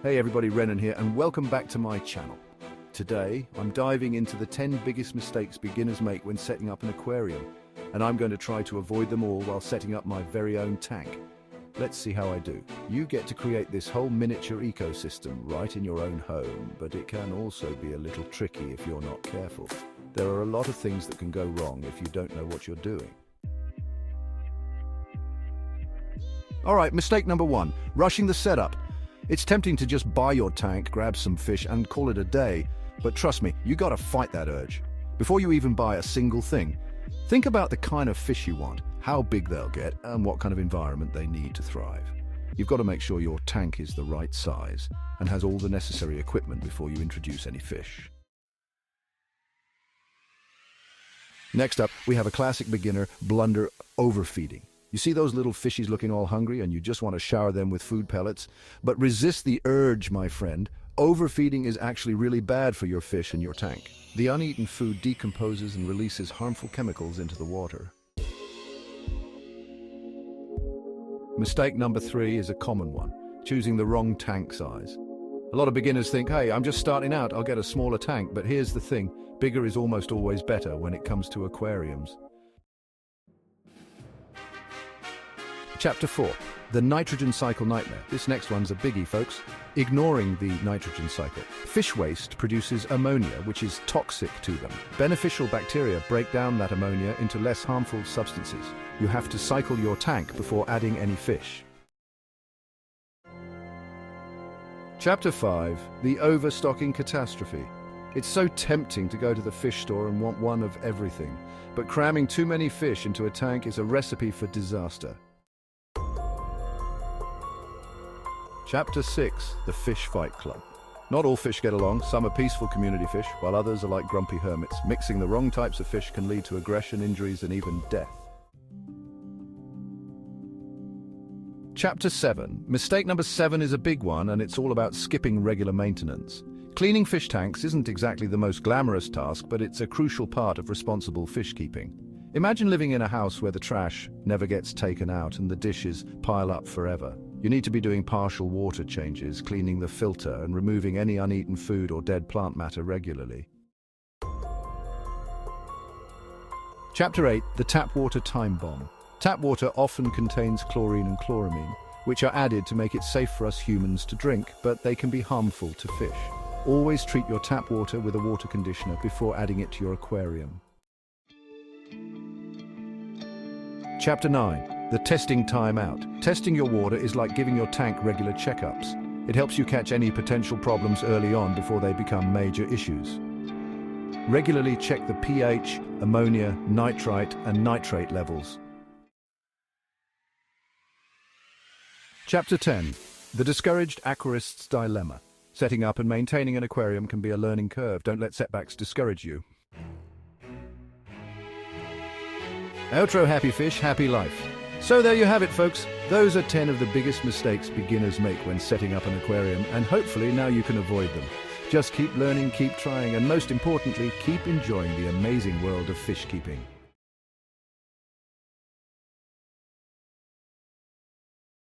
Hey everybody, Renan here, and welcome back to my channel. Today, I'm diving into the 10 biggest mistakes beginners make when setting up an aquarium, and I'm going to try to avoid them all while setting up my very own tank. Let's see how I do. You get to create this whole miniature ecosystem right in your own home, but it can also be a little tricky if you're not careful. There are a lot of things that can go wrong if you don't know what you're doing. All right, mistake number 1, rushing the setup. It's tempting to just buy your tank, grab some fish, and call it a day, but trust me, you gotta fight that urge. Before you even buy a single thing, think about the kind of fish you want, how big they'll get, and what kind of environment they need to thrive. You've got to make sure your tank is the right size and has all the necessary equipment before you introduce any fish. Next up, we have a classic beginner blunder: overfeeding. You see those little fishies looking all hungry and you just want to shower them with food pellets? But resist the urge, my friend. Overfeeding is actually really bad for your fish and your tank. The uneaten food decomposes and releases harmful chemicals into the water. Mistake number 3 is a common one: choosing the wrong tank size. A lot of beginners think, hey, I'm just starting out, I'll get a smaller tank. But here's the thing, bigger is almost always better when it comes to aquariums. Chapter 4, the nitrogen cycle nightmare. This next one's a biggie, folks. Ignoring the nitrogen cycle. Fish waste produces ammonia, which is toxic to them. Beneficial bacteria break down that ammonia into less harmful substances. You have to cycle your tank before adding any fish. Chapter 5, the overstocking catastrophe. It's so tempting to go to the fish store and want one of everything, but cramming too many fish into a tank is a recipe for disaster. Chapter 6, the Fish Fight Club. Not all fish get along. Some are peaceful community fish, while others are like grumpy hermits. Mixing the wrong types of fish can lead to aggression, injuries, and even death. Chapter 7. Mistake number 7 is a big one, and it's all about skipping regular maintenance. Cleaning fish tanks isn't exactly the most glamorous task, but it's a crucial part of responsible fish keeping. Imagine living in a house where the trash never gets taken out and the dishes pile up forever. You need to be doing partial water changes, cleaning the filter, and removing any uneaten food or dead plant matter regularly. Chapter 8, the tap water time bomb. Tap water often contains chlorine and chloramine, which are added to make it safe for us humans to drink, but they can be harmful to fish. Always treat your tap water with a water conditioner before adding it to your aquarium. Chapter 9. The testing time out. Testing your water is like giving your tank regular checkups. It helps you catch any potential problems early on before they become major issues. Regularly check the pH, ammonia, nitrite, and nitrate levels. Chapter 10. The discouraged aquarist's dilemma. Setting up and maintaining an aquarium can be a learning curve. Don't let setbacks discourage you. Outro: happy fish, happy life. So there you have it, folks. Those are 10 of the biggest mistakes beginners make when setting up an aquarium, and hopefully now you can avoid them. Just keep learning, keep trying, and most importantly, keep enjoying the amazing world of fish keeping.